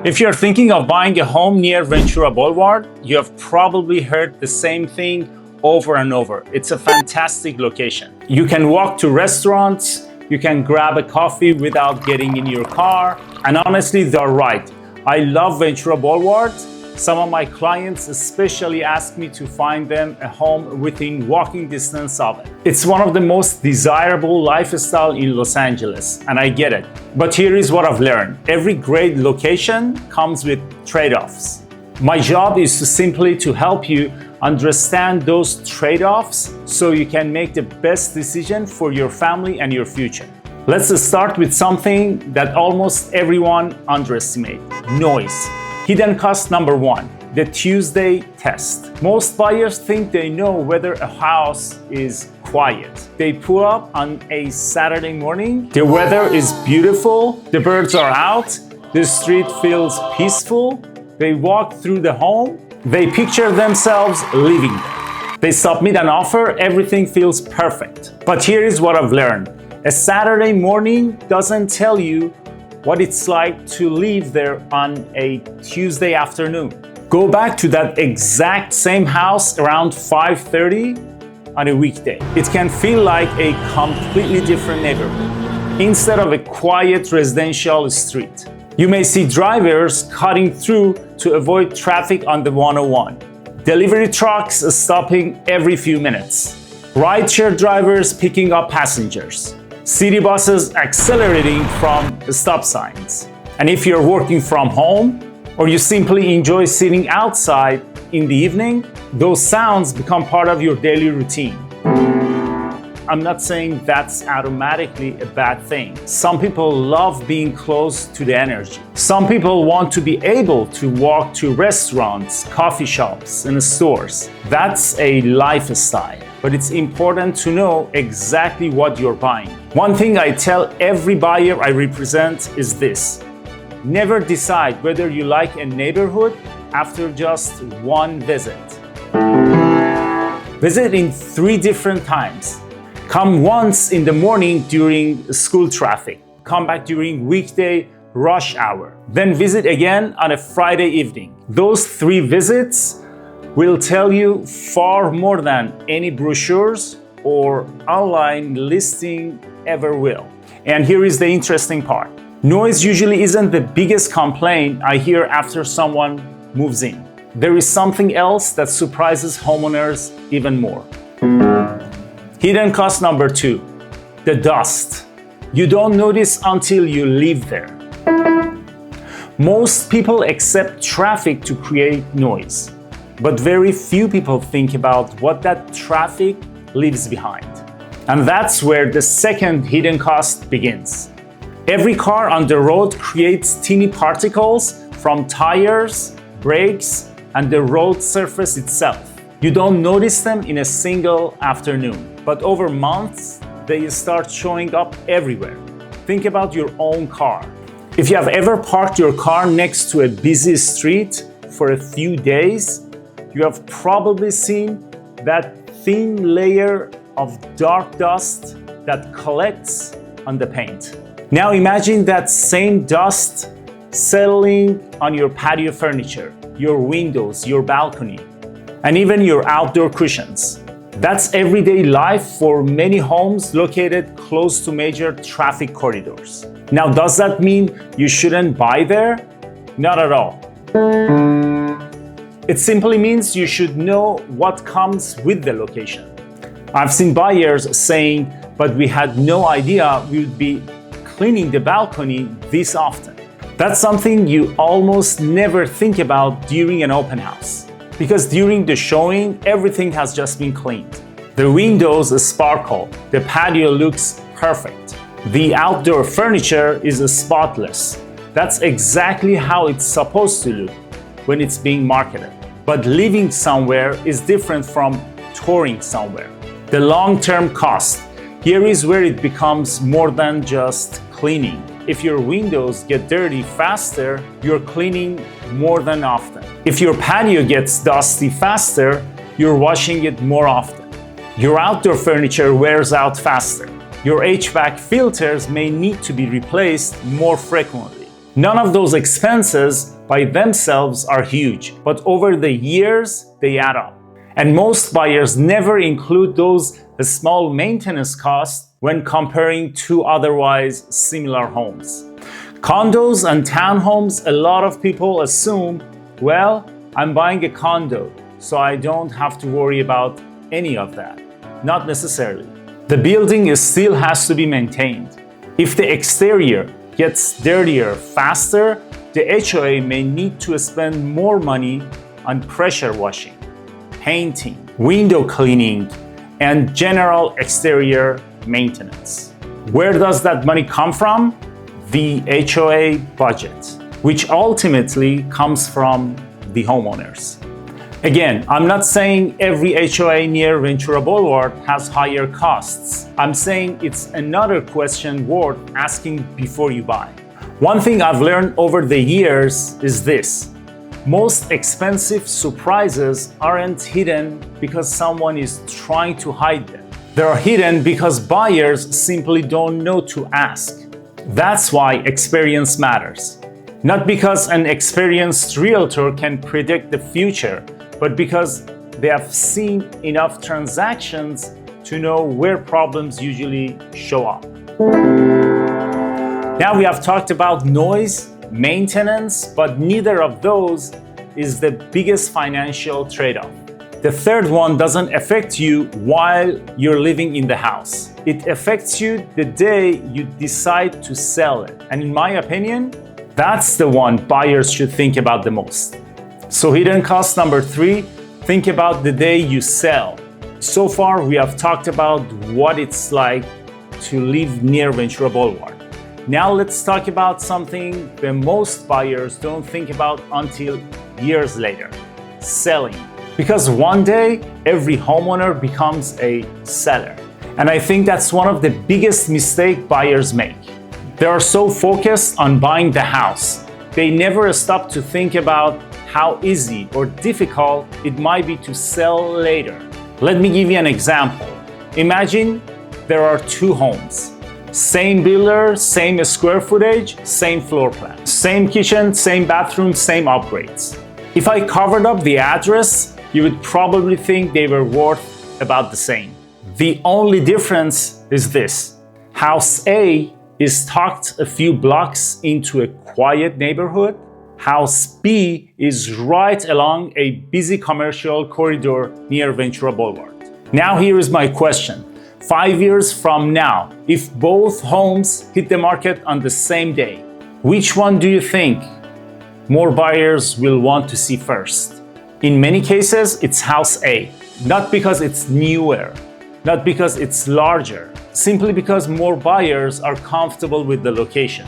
If you're thinking of buying a home near Ventura Boulevard, you have probably heard the same thing over and over. It's a fantastic location. You can walk to restaurants, you can grab a coffee without getting in your car, and honestly, they're right. I love Ventura Boulevard. Some of my clients especially ask me to find them a home within walking distance of it. It's one of the most desirable lifestyle in Los Angeles, and I get it. But here is what I've learned. Every great location comes with trade-offs. My job is simply to help you understand those trade-offs so you can make the best decision for your family and your future. Let's start with something that almost everyone underestimates: noise. Hidden cost number one, the Tuesday test. Most buyers think they know whether a house is quiet. They pull up on a Saturday morning, the weather is beautiful, the birds are out, the street feels peaceful. They walk through the home, they picture themselves living there. They submit an offer, everything feels perfect. But here is what I've learned. A Saturday morning doesn't tell you what it's like to live there on a Tuesday afternoon. Go back to that exact same house around 5:30 on a weekday. It can feel like a completely different neighborhood instead of a quiet residential street. You may see drivers cutting through to avoid traffic on the 101. Delivery trucks stopping every few minutes. Rideshare drivers picking up passengers. City buses accelerating from stop signs. And if you're working from home or you simply enjoy sitting outside in the evening, those sounds become part of your daily routine. I'm not saying that's automatically a bad thing. Some people love being close to the energy. Some people want to be able to walk to restaurants, coffee shops, and stores. That's a lifestyle. But it's important to know exactly what you're buying. One thing I tell every buyer I represent is this: never decide whether you like a neighborhood after just one visit. Visit in 3 different times. Come once in the morning during school traffic. Come back during weekday rush hour. Then visit again on a Friday evening. Those 3 visits will tell you far more than any brochures or online listing ever will. And here is the interesting part. Noise usually isn't the biggest complaint I hear after someone moves in. There is something else that surprises homeowners even more. Hidden cost number 2, the dust. You don't notice until you live there. Most people accept traffic to create noise, but very few people think about what that traffic leaves behind. And that's where the second hidden cost begins. Every car on the road creates teeny particles from tires, brakes, and the road surface itself. You don't notice them in a single afternoon, but over months, they start showing up everywhere. Think about your own car. If you have ever parked your car next to a busy street for a few days, you have probably seen that thin layer of dark dust that collects on the paint. Now imagine that same dust settling on your patio furniture, your windows, your balcony, and even your outdoor cushions. That's everyday life for many homes located close to major traffic corridors. Now, does that mean you shouldn't buy there? Not at all. It simply means you should know what comes with the location. I've seen buyers saying, but we had no idea we would be cleaning the balcony this often. That's something you almost never think about during an open house, because during the showing, everything has just been cleaned. The windows sparkle, the patio looks perfect. The outdoor furniture is spotless. That's exactly how it's supposed to look when it's being marketed. But living somewhere is different from touring somewhere. The long-term cost. Here is where it becomes more than just cleaning. If your windows get dirty faster, you're cleaning more than often. If your patio gets dusty faster, you're washing it more often. Your outdoor furniture wears out faster. Your HVAC filters may need to be replaced more frequently. None of those expenses by themselves are huge, but over the years, they add up. And most buyers never include those small maintenance costs when comparing two otherwise similar homes. Condos and townhomes, a lot of people assume, well, I'm buying a condo, so I don't have to worry about any of that. Not necessarily. The building still has to be maintained. If the exterior gets dirtier faster, the HOA may need to spend more money on pressure washing, painting, window cleaning, and general exterior maintenance. Where does that money come from? The HOA budget, which ultimately comes from the homeowners. Again, I'm not saying every HOA near Ventura Boulevard has higher costs. I'm saying it's another question worth asking before you buy. One thing I've learned over the years is this: most expensive surprises aren't hidden because someone is trying to hide them. They're hidden because buyers simply don't know to ask. That's why experience matters. Not because an experienced realtor can predict the future, but because they have seen enough transactions to know where problems usually show up. Now we have talked about noise, maintenance, but neither of those is the biggest financial trade-off. The third one doesn't affect you while you're living in the house. It affects you the day you decide to sell it. And in my opinion, that's the one buyers should think about the most. So hidden cost number 3, think about the day you sell. So far, we have talked about what it's like to live near Ventura Boulevard. Now let's talk about something that most buyers don't think about until years later: selling. Because one day, every homeowner becomes a seller. And I think that's one of the biggest mistakes buyers make. They are so focused on buying the house, they never stop to think about how easy or difficult it might be to sell later. Let me give you an example. Imagine there are 2 homes. Same builder, same square footage, same floor plan. Same kitchen, same bathroom, same upgrades. If I covered up the address, you would probably think they were worth about the same. The only difference is this: House A is tucked a few blocks into a quiet neighborhood. House B is right along a busy commercial corridor near Ventura Boulevard. Now here is my question. 5 years from now, if both homes hit the market on the same day, which one do you think more buyers will want to see first? In many cases, it's House A. Not because it's newer, not because it's larger, simply because more buyers are comfortable with the location.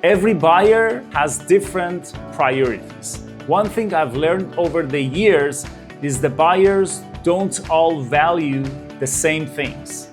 Every buyer has different priorities. One thing I've learned over the years is the buyers don't all value the same things.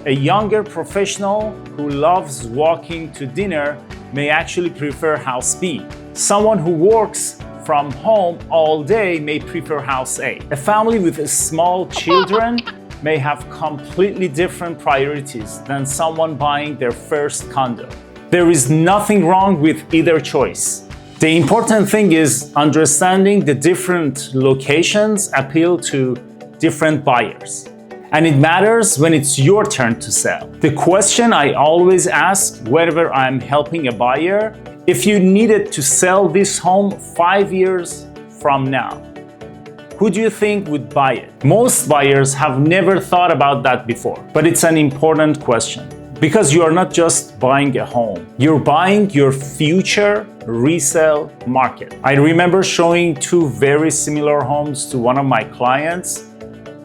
A younger professional who loves walking to dinner may actually prefer House B. Someone who works from home all day may prefer House A. A family with small children may have completely different priorities than someone buying their first condo. There is nothing wrong with either choice. The important thing is understanding the different locations appeal to different buyers. And it matters when it's your turn to sell. The question I always ask whenever I'm helping a buyer: if you needed to sell this home 5 years from now, who do you think would buy it? Most buyers have never thought about that before, but it's an important question. Because you are not just buying a home, you're buying your future resale market. I remember showing 2 very similar homes to one of my clients.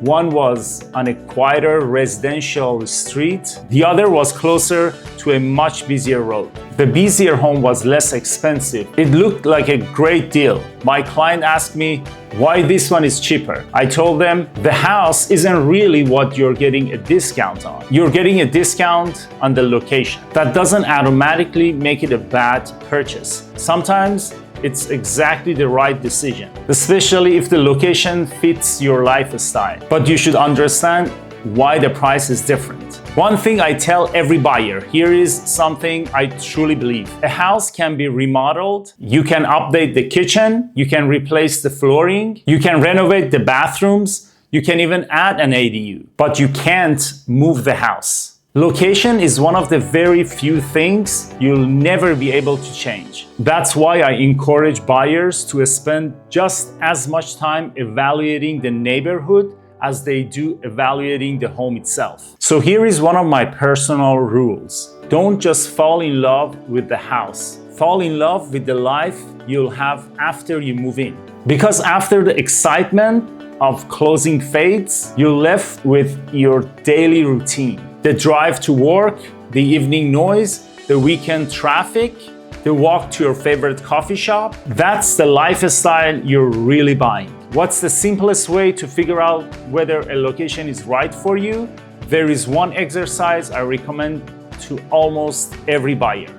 One was on a quieter residential street. The other was closer to a much busier road. The busier home was less expensive. It looked like a great deal. My client asked me why this one is cheaper. I told them the house isn't really what you're getting a discount on. You're getting a discount on the location. That doesn't automatically make it a bad purchase. Sometimes it's exactly the right decision, especially if the location fits your lifestyle. But you should understand why the price is different. One thing I tell every buyer, here is something I truly believe. A house can be remodeled, you can update the kitchen, you can replace the flooring, you can renovate the bathrooms, you can even add an ADU, but you can't move the house. Location is one of the very few things you'll never be able to change. That's why I encourage buyers to spend just as much time evaluating the neighborhood as they do evaluating the home itself. So here is one of my personal rules. Don't just fall in love with the house. Fall in love with the life you'll have after you move in. Because after the excitement of closing fades, you're left with your daily routine. The drive to work, the evening noise, the weekend traffic, the walk to your favorite coffee shop. That's the lifestyle you're really buying. What's the simplest way to figure out whether a location is right for you? There is one exercise I recommend to almost every buyer.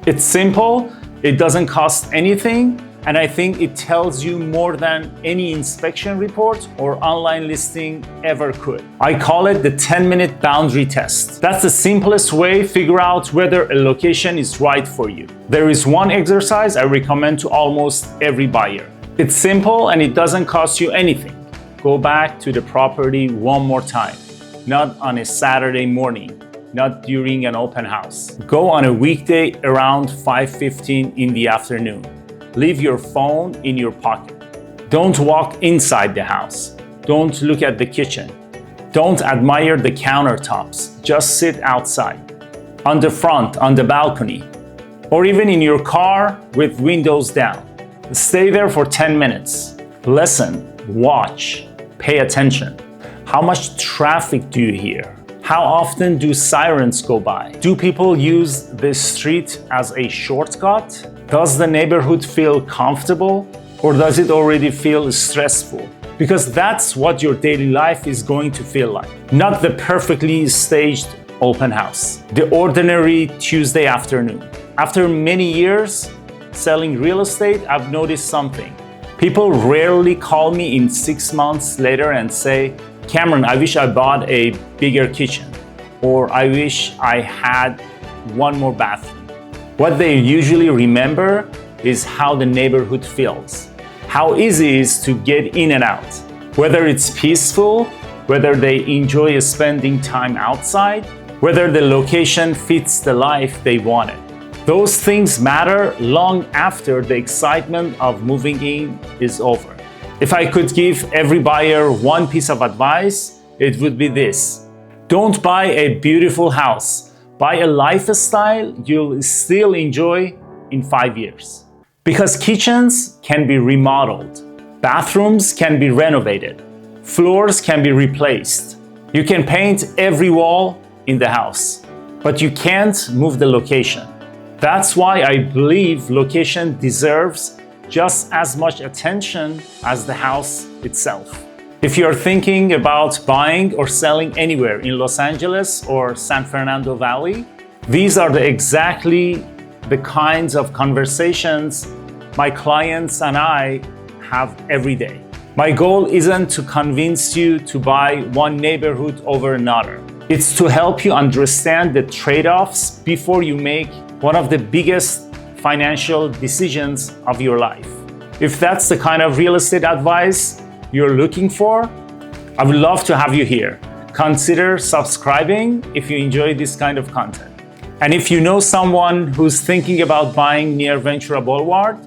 It's simple, it doesn't cost anything, and I think it tells you more than any inspection report or online listing ever could. I call it the 10-minute boundary test. That's the simplest way to figure out whether a location is right for you. There is one exercise I recommend to almost every buyer. It's simple and it doesn't cost you anything. Go back to the property one more time, not on a Saturday morning, not during an open house. Go on a weekday around 5:15 in the afternoon. Leave your phone in your pocket. Don't walk inside the house. Don't look at the kitchen. Don't admire the countertops. Just sit outside, on the front, on the balcony, or even in your car with windows down. Stay there for 10 minutes. Listen, watch, pay attention. How much traffic do you hear? How often do sirens go by? Do people use the street as a shortcut? Does the neighborhood feel comfortable, or does it already feel stressful? Because that's what your daily life is going to feel like. Not the perfectly staged open house. The ordinary Tuesday afternoon. After many years selling real estate, I've noticed something. People rarely call me in 6 months later and say, Cameron, I wish I bought a bigger kitchen, or I wish I had one more bathroom. What they usually remember is how the neighborhood feels, how easy it is to get in and out, whether it's peaceful, whether they enjoy spending time outside, whether the location fits the life they wanted. Those things matter long after the excitement of moving in is over. If I could give every buyer one piece of advice, it would be this. Don't buy a beautiful house. Buy a lifestyle you'll still enjoy in 5 years. Because kitchens can be remodeled, bathrooms can be renovated, floors can be replaced. You can paint every wall in the house, but you can't move the location. That's why I believe location deserves just as much attention as the house itself. If you're thinking about buying or selling anywhere in Los Angeles or San Fernando Valley, these are exactly the kinds of conversations my clients and I have every day. My goal isn't to convince you to buy one neighborhood over another. It's to help you understand the trade-offs before you make one of the biggest financial decisions of your life. If that's the kind of real estate advice you're looking for, I would love to have you here. Consider subscribing if you enjoy this kind of content. And if you know someone who's thinking about buying near Ventura Boulevard,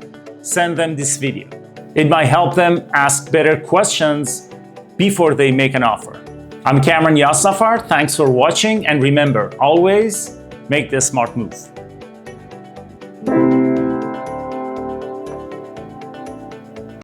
send them this video. It might help them ask better questions before they make an offer. I'm Cameron Yassafar. Thanks for watching, and remember, always make the smart move.